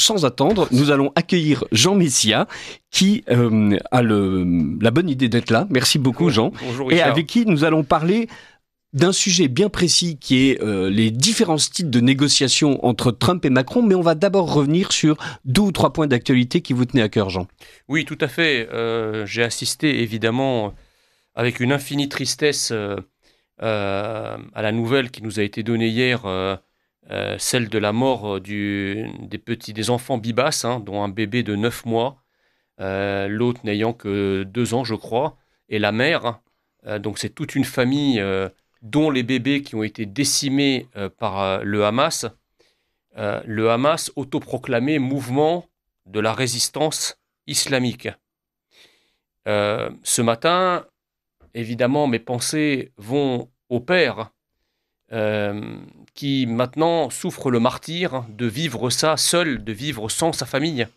sans attendre, nous allons accueillir Jean Messia, qui a la bonne idée d'être là. Merci beaucoup, Jean. Bonjour, et Richard. avec qui nous allons parler d'un sujet bien précis qui est les différents styles de négociation entre Trump et Macron, mais on va d'abord revenir sur 2 ou 3 points d'actualité qui vous tenaient à cœur, Jean. Oui, tout à fait. J'ai assisté évidemment avec une infinie tristesse à la nouvelle qui nous a été donnée hier, celle de la mort des enfants Bibas, dont un bébé de 9 mois, l'autre n'ayant que 2 ans, je crois, et la mère. Donc c'est toute une famille dont les bébés qui ont été décimés par le Hamas. Le Hamas autoproclamé mouvement de la résistance islamique. Ce matin, évidemment, mes pensées vont au père qui maintenant souffre le martyre de vivre ça seul, de vivre sans sa famille.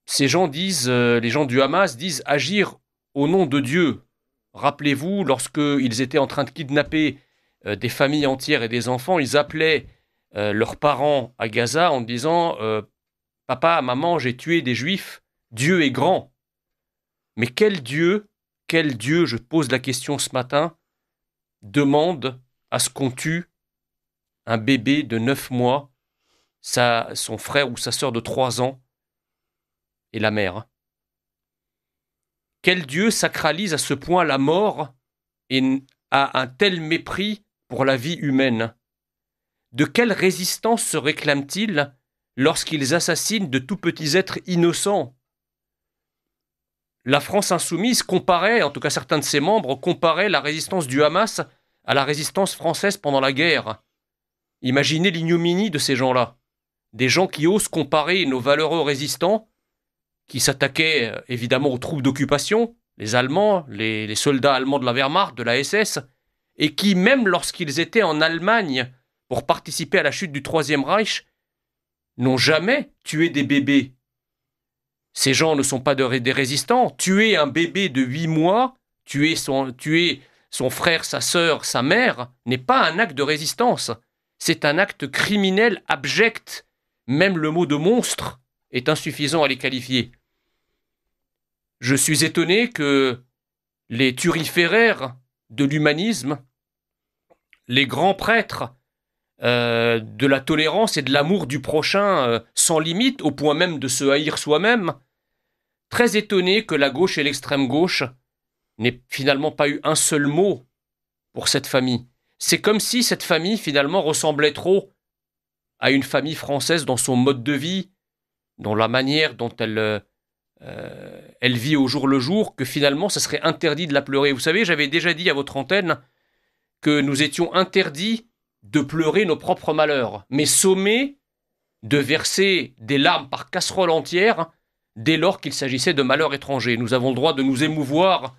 Ces gens disent, les gens du Hamas disent agir au nom de Dieu. Rappelez-vous, lorsqu'ils étaient en train de kidnapper des familles entières et des enfants, ils appelaient leurs parents à Gaza en disant « Papa, maman, j'ai tué des juifs, Dieu est grand ». Mais quel Dieu, je pose la question ce matin, demande à ce qu'on tue un bébé de 9 mois, son frère ou sa sœur de 3 ans et la mère? Quel Dieu sacralise à ce point la mort et a un tel mépris pour la vie humaine? De quelle résistance se réclament-ils lorsqu'ils assassinent de tout petits êtres innocents? La France insoumise comparait, en tout cas certains de ses membres, comparaient la résistance du Hamas à la résistance française pendant la guerre. Imaginez l'ignominie de ces gens-là. Des gens qui osent comparer nos valeureux résistants, qui s'attaquaient évidemment aux troupes d'occupation, les Allemands, les soldats allemands de la Wehrmacht, de la SS, et qui, même lorsqu'ils étaient en Allemagne pour participer à la chute du Troisième Reich, n'ont jamais tué des bébés. Ces gens ne sont pas des résistants. Tuer un bébé de 8 mois, tuer son frère, sa sœur, sa mère, n'est pas un acte de résistance. C'est un acte criminel abject. Même le mot de monstre est insuffisant à les qualifier. Je suis étonné que les turiféraires de l'humanisme, les grands prêtres de la tolérance et de l'amour du prochain sans limite, au point même de se haïr soi-même, très étonné que la gauche et l'extrême gauche n'aient finalement pas eu un seul mot pour cette famille. C'est comme si cette famille finalement ressemblait trop à une famille française dans son mode de vie, dans la manière dont elle vit au jour le jour, que finalement ça serait interdit de la pleurer. Vous savez, j'avais déjà dit à votre antenne que nous étions interdits de pleurer nos propres malheurs, mais sommés de verser des larmes par casserole entière dès lors qu'il s'agissait de malheurs étrangers. Nous avons le droit de nous émouvoir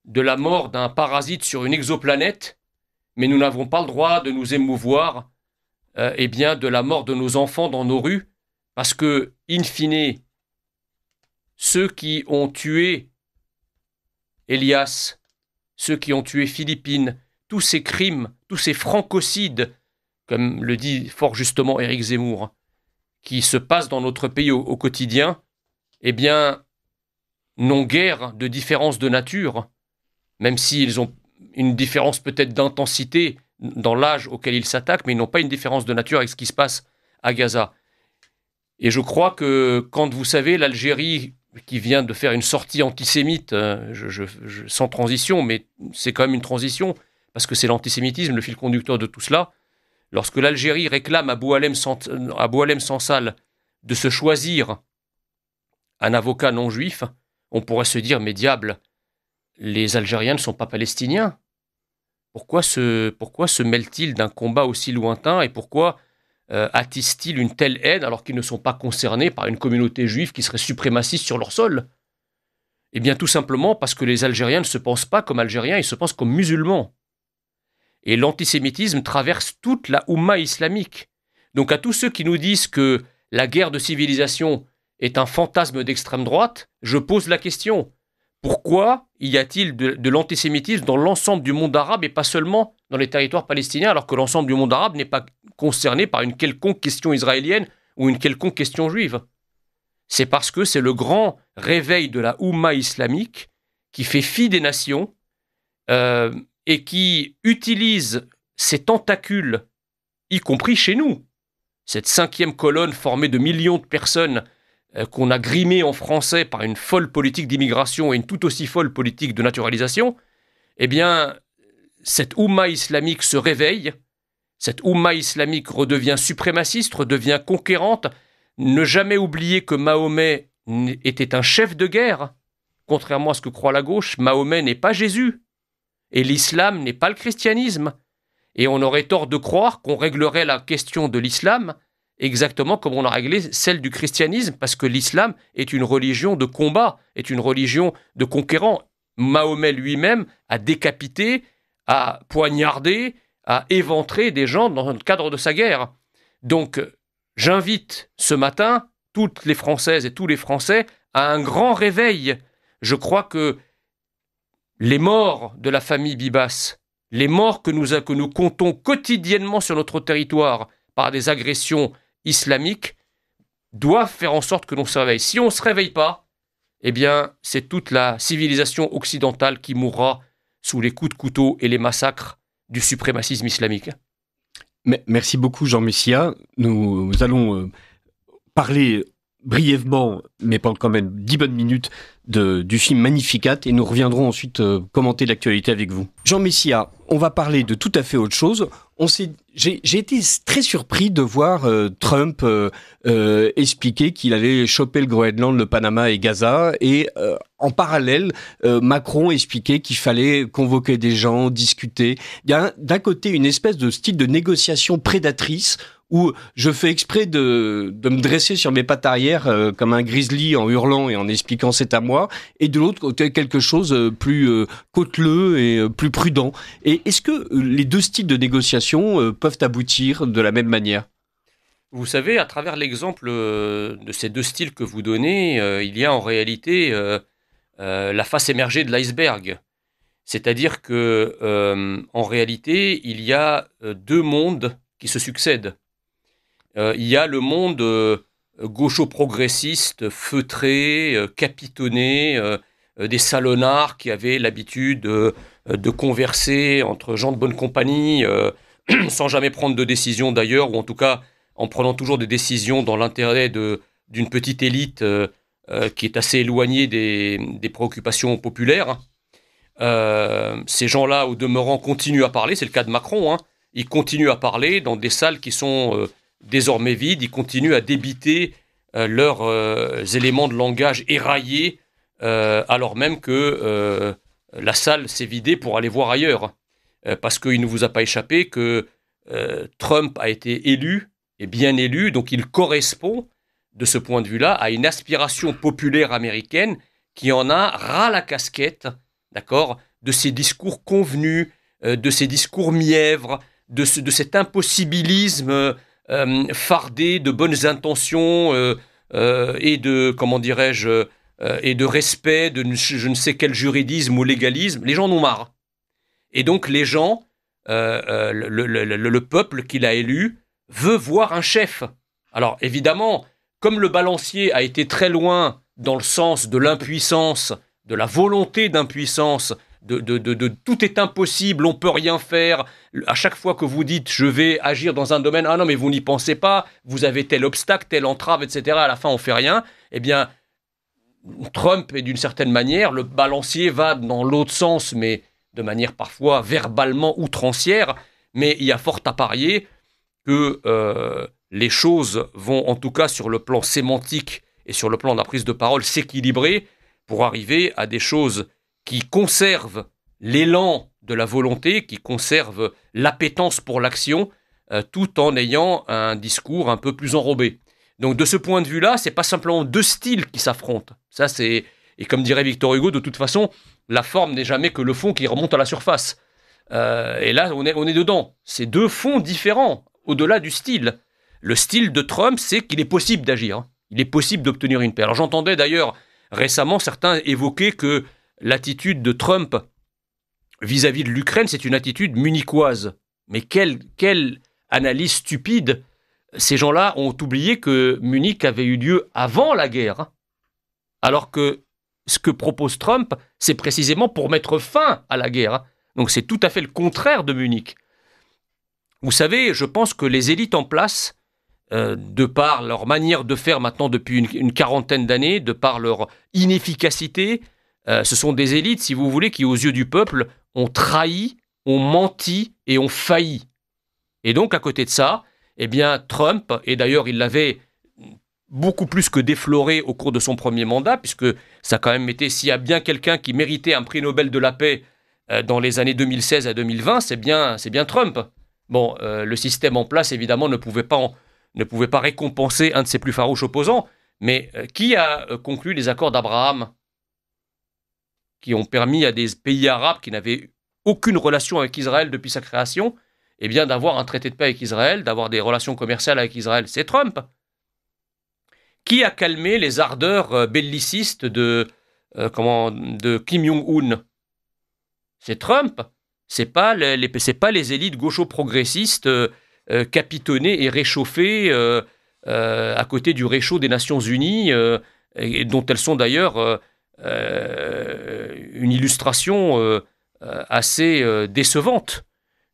de la mort d'un parasite sur une exoplanète, mais nous n'avons pas le droit de nous émouvoir de la mort de nos enfants dans nos rues, parce que, in fine, ceux qui ont tué Elias, ceux qui ont tué Philippine, tous ces crimes, tous ces francocides, comme le dit fort justement Éric Zemmour, qui se passent dans notre pays au quotidien, eh bien, n'ont guère de différence de nature, même s'ils ont une différence peut-être d'intensité dans l'âge auquel ils s'attaquent, mais ils n'ont pas une différence de nature avec ce qui se passe à Gaza. Et je crois que quand, vous savez, l'Algérie, qui vient de faire une sortie antisémite, sans transition, mais c'est quand même une transition, parce que c'est l'antisémitisme, le fil conducteur de tout cela, lorsque l'Algérie réclame à Boualem Sansal de se choisir un avocat non juif, on pourrait se dire, mais diable, les Algériens ne sont pas palestiniens. Pourquoi se mêlent-ils d'un combat aussi lointain et pourquoi attisent-ils une telle haine alors qu'ils ne sont pas concernés par une communauté juive qui serait suprémaciste sur leur sol? Eh bien tout simplement parce que les Algériens ne se pensent pas comme Algériens, ils se pensent comme musulmans. Et l'antisémitisme traverse toute la Oumma islamique. Donc à tous ceux qui nous disent que la guerre de civilisation est un fantasme d'extrême droite, je pose la question. Pourquoi y a-t-il de l'antisémitisme dans l'ensemble du monde arabe et pas seulement dans les territoires palestiniens, alors que l'ensemble du monde arabe n'est pas concerné par une quelconque question israélienne ou une quelconque question juive. C'est parce que c'est le grand réveil de la Oumma islamique qui fait fi des nations et qui utilise ses tentacules, y compris chez nous. Cette 5e colonne formée de millions de personnes qu'on a grimée en français par une folle politique d'immigration et une tout aussi folle politique de naturalisation, eh bien, cette Oumma islamique se réveille, cette Oumma islamique redevient suprémaciste, redevient conquérante. Ne jamais oublier que Mahomet était un chef de guerre. Contrairement à ce que croit la gauche, Mahomet n'est pas Jésus. Et l'islam n'est pas le christianisme. Et on aurait tort de croire qu'on réglerait la question de l'islam exactement comme on a réglé celle du christianisme, parce que l'islam est une religion de combat, est une religion de conquérant. Mahomet lui-même a décapité, a poignardé, a éventré des gens dans le cadre de sa guerre. Donc, j'invite ce matin toutes les Françaises et tous les Français à un grand réveil. Je crois que les morts de la famille Bibas, les morts que nous comptons quotidiennement sur notre territoire par des agressions islamiques, doivent faire en sorte que l'on se réveille. Si on ne se réveille pas, eh bien, c'est toute la civilisation occidentale qui mourra sous les coups de couteau et les massacres du suprémacisme islamique. Merci beaucoup, Jean Messia. Nous allons parler brièvement, mais pendant quand même 10 bonnes minutes, du film Magnificat, et nous reviendrons ensuite commenter l'actualité avec vous. Jean Messia, on va parler de tout à fait autre chose. J'ai été très surpris de voir Trump expliquer qu'il allait choper le Groenland, le Panama et Gaza, et en parallèle, Macron expliquait qu'il fallait convoquer des gens, discuter. Il y a d'un côté une espèce de style de négociation prédatrice où je fais exprès de me dresser sur mes pattes arrière comme un grizzly en hurlant et en expliquant c'est à moi, et de l'autre côté quelque chose plus cauteleux et plus prudent. Et est-ce que les deux styles de négociation peuvent aboutir de la même manière ? Vous savez, à travers l'exemple de ces deux styles que vous donnez, il y a en réalité la face émergée de l'iceberg. C'est-à-dire que, en réalité, il y a deux mondes qui se succèdent. Il y a le monde gaucho-progressiste, feutré, capitonné, des salonnards qui avaient l'habitude de converser entre gens de bonne compagnie, sans jamais prendre de décision d'ailleurs, ou en tout cas en prenant toujours des décisions dans l'intérêt d'une petite élite qui est assez éloignée des préoccupations populaires. Ces gens-là, au demeurant, continuent à parler, c'est le cas de Macron, hein. Ils continuent à parler dans des salles qui sont désormais vides, ils continuent à débiter leurs éléments de langage éraillés, alors même que la salle s'est vidée pour aller voir ailleurs. Parce qu'il ne vous a pas échappé que Trump a été élu, et bien élu, donc il correspond, de ce point de vue-là, à une aspiration populaire américaine qui en a ras la casquette, d'accord, de ces discours convenus, de ces discours mièvres, de cet impossibilisme fardé de bonnes intentions et de, comment dirais-je, et de respect de je ne sais quel juridisme ou légalisme. Les gens en ont marre. Et donc les gens, le peuple qu'il a élu, veut voir un chef. Alors évidemment, comme le balancier a été très loin dans le sens de l'impuissance, de la volonté d'impuissance, de tout est impossible, on peut rien faire. À chaque fois que vous dites je vais agir dans un domaine, ah non mais vous n'y pensez pas, vous avez tel obstacle, telle entrave, etc. À la fin on fait rien. Eh bien, Trump est d'une certaine manière, le balancier va dans l'autre sens, mais de manière parfois verbalement outrancière. Mais il y a fort à parier que les choses vont, en tout cas sur le plan sémantique et sur le plan de la prise de parole, s'équilibrer pour arriver à des choses qui conservent l'élan de la volonté, qui conservent l'appétence pour l'action, tout en ayant un discours un peu plus enrobé. Donc de ce point de vue-là, c'est pas simplement deux styles qui s'affrontent. Ça, c'est, et comme dirait Victor Hugo, de toute façon, la forme n'est jamais que le fond qui remonte à la surface. Et là, on est dedans. C'est deux fonds différents, au-delà du style. Le style de Trump, c'est qu'il est possible d'agir. Il est possible d'obtenir une paix. Alors j'entendais d'ailleurs récemment certains évoquer que l'attitude de Trump vis-à-vis de l'Ukraine, c'est une attitude munichoise. Mais quelle analyse stupide ces gens-là ont oublié que Munich avait eu lieu avant la guerre, hein. Alors que ce que propose Trump, c'est précisément pour mettre fin à la guerre, hein. Donc c'est tout à fait le contraire de Munich. Vous savez, je pense que les élites en place, de par leur manière de faire maintenant depuis une quarantaine d'années, de par leur inefficacité, ce sont des élites, si vous voulez, qui aux yeux du peuple ont trahi, ont menti et ont failli. Et donc à côté de ça, eh bien Trump, et d'ailleurs il l'avait beaucoup plus que défloré au cours de son premier mandat, puisque ça a quand même été, s'il y a bien quelqu'un qui méritait un prix Nobel de la paix dans les années 2016 à 2020, c'est bien Trump. Bon, le système en place, évidemment, ne pouvait pas récompenser un de ses plus farouches opposants, mais qui a conclu les accords d'Abraham, qui ont permis à des pays arabes qui n'avaient aucune relation avec Israël depuis sa création, eh bien, d'avoir un traité de paix avec Israël, d'avoir des relations commerciales avec Israël? C'est Trump. Qui a calmé les ardeurs bellicistes de Kim Jong-un? C'est Trump. C'est pas les élites gaucho-progressistes capitonnées et réchauffées à côté du réchaud des Nations Unies, et dont elles sont d'ailleurs une illustration assez décevante.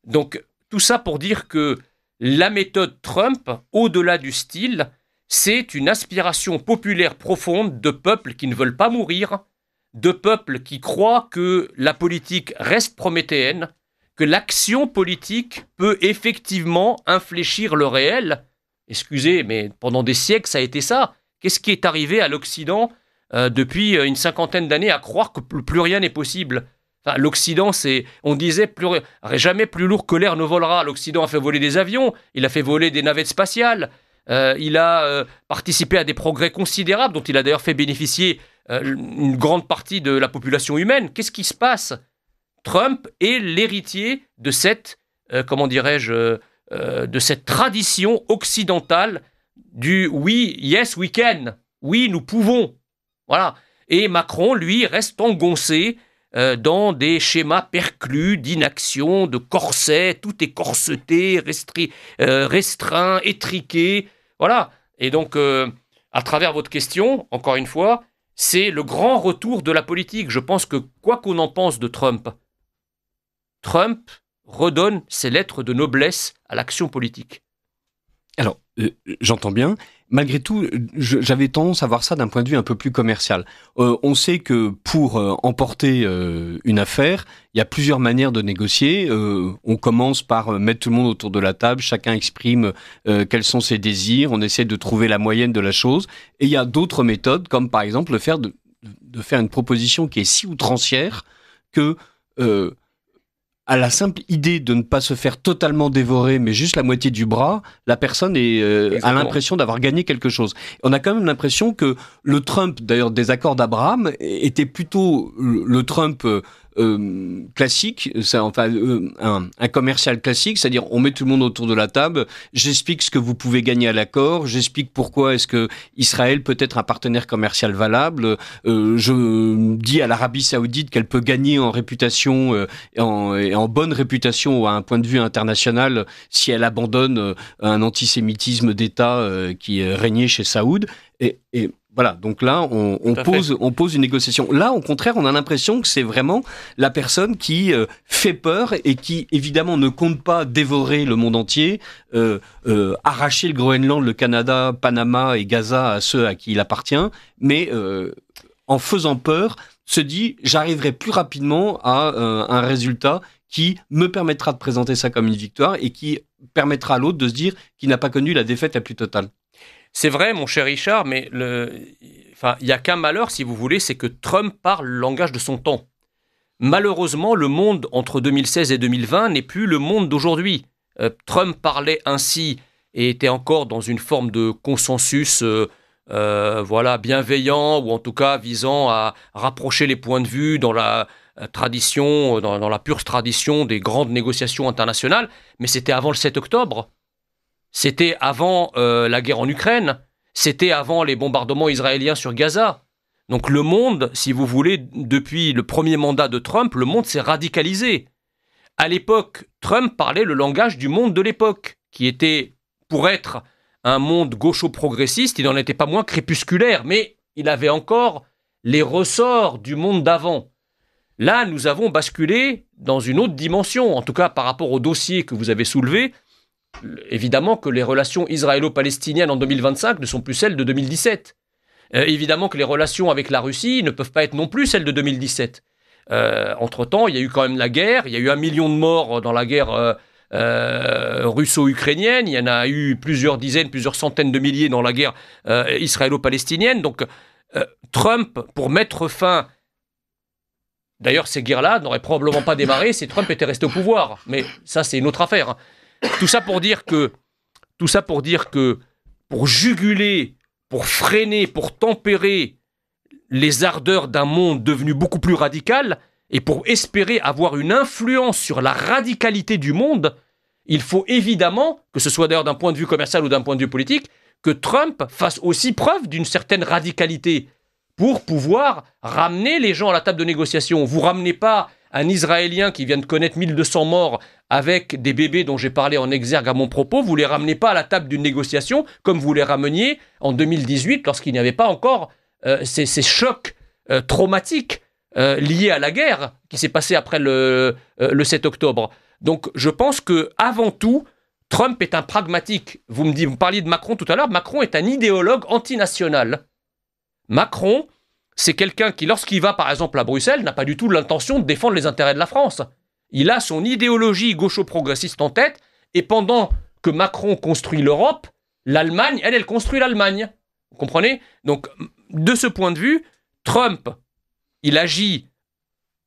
Donc, tout ça pour dire que la méthode Trump, au-delà du style, c'est une aspiration populaire profonde de peuples qui ne veulent pas mourir, de peuples qui croient que la politique reste prométhéenne, que l'action politique peut effectivement infléchir le réel. Excusez, mais pendant des siècles, ça a été ça. Qu'est-ce qui est arrivé à l'Occident depuis une cinquantaine d'années à croire que plus rien n'est possible? Enfin, l'Occident, on disait jamais plus lourd que l'air ne volera. L'Occident a fait voler des avions, il a fait voler des navettes spatiales, il a participé à des progrès considérables dont il a d'ailleurs fait bénéficier une grande partie de la population humaine. Qu'est-ce qui se passe? Trump est l'héritier de cette, de cette tradition occidentale du oui, yes, we can, oui, nous pouvons. Voilà. Et Macron, lui, reste engoncé dans des schémas perclus d'inaction, de corset, tout est corseté, restreint, étriqué. Voilà. Et donc, à travers votre question, encore une fois, c'est le grand retour de la politique. Je pense que, quoi qu'on en pense de Trump, Trump redonne ses lettres de noblesse à l'action politique. Alors, j'entends bien. Malgré tout, j'avais tendance à voir ça d'un point de vue un peu plus commercial. On sait que pour emporter une affaire, il y a plusieurs manières de négocier. On commence par mettre tout le monde autour de la table, chacun exprime quels sont ses désirs, on essaie de trouver la moyenne de la chose. Et il y a d'autres méthodes, comme par exemple de faire une proposition qui est si outrancière que... à la simple idée de ne pas se faire totalement dévorer, mais juste la moitié du bras, la personne a l'impression d'avoir gagné quelque chose. On a quand même l'impression que le Trump, d'ailleurs des accords d'Abraham, était plutôt le Trump classique, un commercial classique, c'est-à-dire on met tout le monde autour de la table, j'explique ce que vous pouvez gagner à l'accord, j'explique pourquoi est-ce que Israël peut être un partenaire commercial valable, je dis à l'Arabie Saoudite qu'elle peut gagner en réputation et en bonne réputation à un point de vue international si elle abandonne un antisémitisme d'État qui régnait chez Saoud. Et voilà, donc là, on pose une négociation. Là, au contraire, on a l'impression que c'est vraiment la personne qui fait peur et qui, évidemment, ne compte pas dévorer le monde entier, arracher le Groenland, le Canada, Panama et Gaza à ceux à qui il appartient, mais en faisant peur, se dit « j'arriverai plus rapidement à un résultat qui me permettra de présenter ça comme une victoire et qui permettra à l'autre de se dire qu'il n'a pas connu la défaite la plus totale ». C'est vrai, mon cher Richard, mais il n'y a qu'un malheur, si vous voulez, c'est que Trump parle le langage de son temps. Malheureusement, le monde entre 2016 et 2020 n'est plus le monde d'aujourd'hui. Trump parlait ainsi et était encore dans une forme de consensus bienveillant, ou en tout cas visant à rapprocher les points de vue dans la tradition, dans la pure tradition des grandes négociations internationales, mais c'était avant le 7 octobre. C'était avant la guerre en Ukraine, c'était avant les bombardements israéliens sur Gaza. Donc le monde, si vous voulez, depuis le premier mandat de Trump, le monde s'est radicalisé. À l'époque, Trump parlait le langage du monde de l'époque, qui était, pour être un monde gaucho-progressiste, il n'en était pas moins crépusculaire, mais il avait encore les ressorts du monde d'avant. Là, nous avons basculé dans une autre dimension, en tout cas par rapport au dossier que vous avez soulevé. Évidemment que les relations israélo-palestiniennes en 2025 ne sont plus celles de 2017. Évidemment que les relations avec la Russie ne peuvent pas être non plus celles de 2017. Entre-temps, il y a eu quand même la guerre, il y a eu 1 million de morts dans la guerre russo-ukrainienne, il y en a eu plusieurs dizaines, plusieurs centaines de milliers dans la guerre israélo-palestinienne. Donc Trump, pour mettre fin... D'ailleurs, ces guerres-là n'auraient probablement pas démarré si Trump était resté au pouvoir. Mais ça, c'est une autre affaire. Tout ça pour dire que, pour juguler, pour freiner, pour tempérer les ardeurs d'un monde devenu beaucoup plus radical, et pour espérer avoir une influence sur la radicalité du monde, il faut évidemment, que ce soit d'ailleurs d'un point de vue commercial ou d'un point de vue politique, que Trump fasse aussi preuve d'une certaine radicalité pour pouvoir ramener les gens à la table de négociation. Vous ne ramenez pas un Israélien qui vient de connaître 1200 morts avec des bébés dont j'ai parlé en exergue à mon propos, vous ne les ramenez pas à la table d'une négociation comme vous les rameniez en 2018 lorsqu'il n'y avait pas encore ces chocs traumatiques liés à la guerre qui s'est passée après le 7 octobre. Donc je pense qu'avant tout, Trump est un pragmatique. Vous parliez de Macron tout à l'heure, Macron est un idéologue antinational. Macron, c'est quelqu'un qui, lorsqu'il va par exemple à Bruxelles, n'a pas du tout l'intention de défendre les intérêts de la France. Il a son idéologie gaucho-progressiste en tête, et pendant que Macron construit l'Europe, l'Allemagne, elle construit l'Allemagne. Vous comprenez ? Donc, de ce point de vue, Trump, il agit,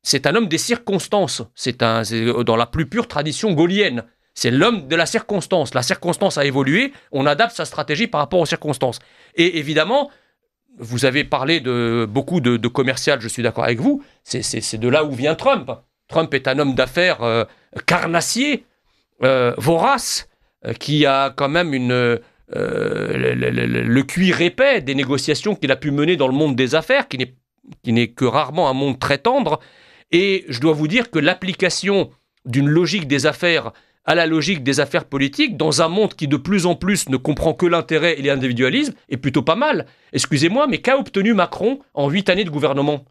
c'est un homme des circonstances, c'est dans la plus pure tradition gaullienne. C'est l'homme de la circonstance. La circonstance a évolué, on adapte sa stratégie par rapport aux circonstances. Et évidemment, vous avez parlé de beaucoup de commercial, je suis d'accord avec vous, c'est de là où vient Trump. Trump est un homme d'affaires carnassier, vorace, qui a quand même le cuir épais des négociations qu'il a pu mener dans le monde des affaires, qui n'est que rarement un monde très tendre. Et je dois vous dire que l'application d'une logique des affaires à la logique des affaires politiques, dans un monde qui de plus en plus ne comprend que l'intérêt et l'individualisme, est plutôt pas mal. Excusez-moi, mais qu'a obtenu Macron en 8 années de gouvernement ?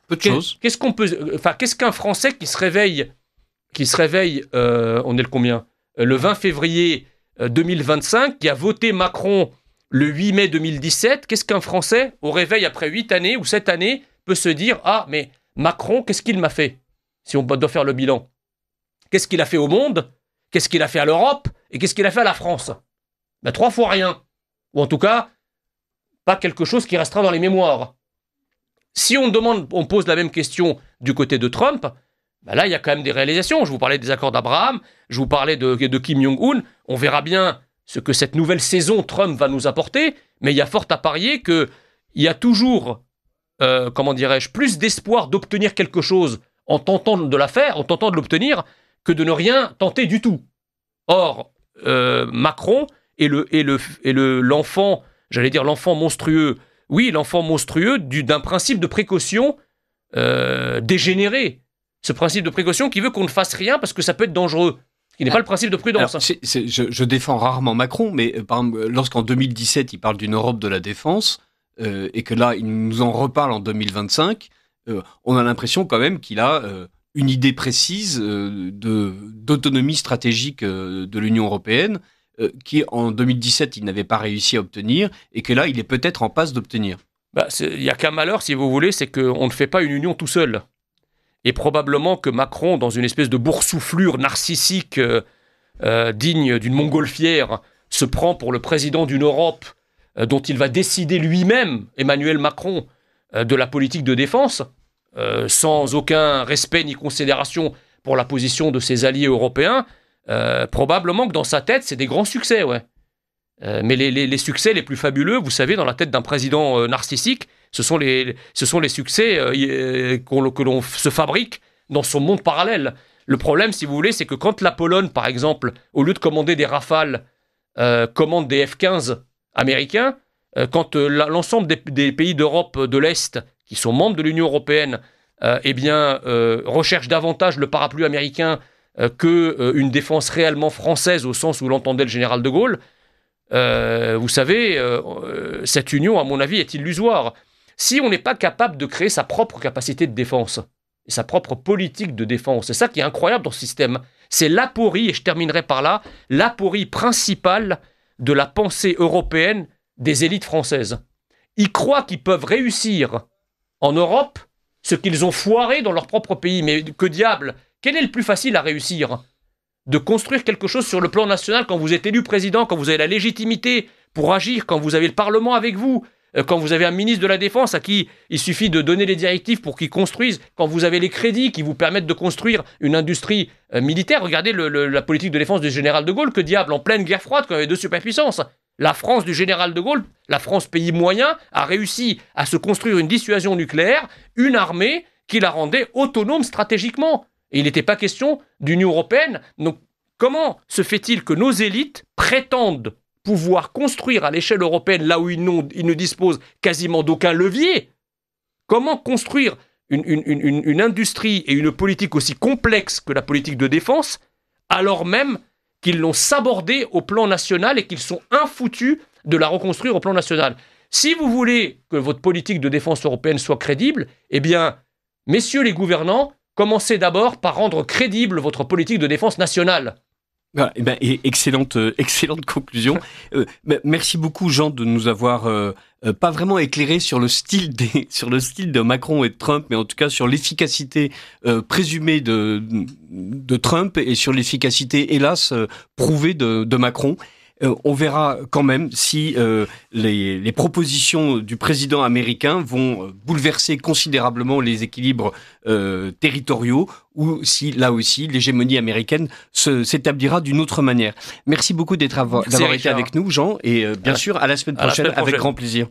Peu de choses. Qu'est-ce qu'un Français qui se réveille, on est le combien ? Le 20 février 2025, qui a voté Macron le 8 mai 2017, qu'est-ce qu'un Français, au réveil après 8 années ou 7 années, peut se dire « Ah, mais Macron, qu'est-ce qu'il m'a fait ?» Si on doit faire le bilan. Qu'est-ce qu'il a fait au monde ? Qu'est-ce qu'il a fait à l'Europe ? Et qu'est-ce qu'il a fait à la France ? 3 fois rien. Ou en tout cas, pas quelque chose qui restera dans les mémoires. Si on pose la même question du côté de Trump, là, il y a quand même des réalisations. Je vous parlais des accords d'Abraham, je vous parlais de Kim Jong-un. On verra bien ce que cette nouvelle saison Trump va nous apporter, mais il y a fort à parier qu'il y a toujours, plus d'espoir d'obtenir quelque chose en tentant de l'obtenir, que de ne rien tenter du tout. Or, Macron est l'enfant, j'allais dire l'enfant monstrueux, oui, l'enfant monstrueux d'un principe de précaution dégénéré. Ce principe de précaution qui veut qu'on ne fasse rien parce que ça peut être dangereux. Ce qui n'est pas le principe de prudence. Alors, je défends rarement Macron, mais par exemple, lorsqu'en 2017, il parle d'une Europe de la défense, et que là, il nous en reparle en 2025, on a l'impression quand même qu'il a une idée précise d'autonomie stratégique de l'Union européenne, qui en 2017, il n'avait pas réussi à obtenir, et que là, il est peut-être en passe d'obtenir. Il n'y a qu'un malheur, si vous voulez, c'est qu'on ne fait pas une union tout seul. Et probablement que Macron, dans une espèce de boursouflure narcissique digne d'une montgolfière, se prend pour le président d'une Europe dont il va décider lui-même, Emmanuel Macron, de la politique de défense, sans aucun respect ni considération pour la position de ses alliés européens. Probablement que dans sa tête, c'est des grands succès, ouais. Mais les succès les plus fabuleux, vous savez, dans la tête d'un président narcissique, ce sont les succès que l'on se fabrique dans son monde parallèle. Le problème, si vous voulez, c'est que quand la Pologne, par exemple, au lieu de commander des Rafales, commande des F-15 américains, quand l'ensemble des pays d'Europe de l'Est, qui sont membres de l'Union européenne, recherchent davantage le parapluie américain qu'une défense réellement française, au sens où l'entendait le général de Gaulle, vous savez, cette union, à mon avis, est illusoire. Si on n'est pas capable de créer sa propre capacité de défense, et sa propre politique de défense, c'est ça qui est incroyable dans ce système, c'est l'aporie, et je terminerai par là, l'aporie principale de la pensée européenne des élites françaises. Ils croient qu'ils peuvent réussir en Europe ce qu'ils ont foiré dans leur propre pays. Mais que diable, quel est le plus facile à réussir ? De construire quelque chose sur le plan national quand vous êtes élu président, quand vous avez la légitimité pour agir, quand vous avez le Parlement avec vous, quand vous avez un ministre de la Défense à qui il suffit de donner les directives pour qu'il construise, quand vous avez les crédits qui vous permettent de construire une industrie militaire. Regardez la politique de défense du général de Gaulle, que diable, en pleine guerre froide, quand il y avait deux superpuissances. La France du général de Gaulle, la France pays moyen, a réussi à se construire une dissuasion nucléaire, une armée qui la rendait autonome stratégiquement. Et il n'était pas question d'Union européenne. Donc comment se fait-il que nos élites prétendent pouvoir construire à l'échelle européenne là où ils ne disposent quasiment d'aucun levier? Comment construire une industrie et une politique aussi complexe que la politique de défense alors même qu'ils l'ont sabordée au plan national et qu'ils sont infoutus de la reconstruire au plan national? Si vous voulez que votre politique de défense européenne soit crédible, eh bien, messieurs les gouvernants, commencez d'abord par rendre crédible votre politique de défense nationale. Voilà, excellente conclusion. Merci beaucoup, Jean, de nous avoir pas vraiment éclairé sur le style de Macron et de Trump, mais en tout cas sur l'efficacité présumée de Trump et sur l'efficacité, hélas, prouvée de Macron. On verra quand même si les propositions du président américain vont bouleverser considérablement les équilibres territoriaux ou si, là aussi, l'hégémonie américaine s'établira d'une autre manière. Merci beaucoup d'avoir été avec nous, Jean, et bien sûr, à la semaine prochaine avec grand plaisir.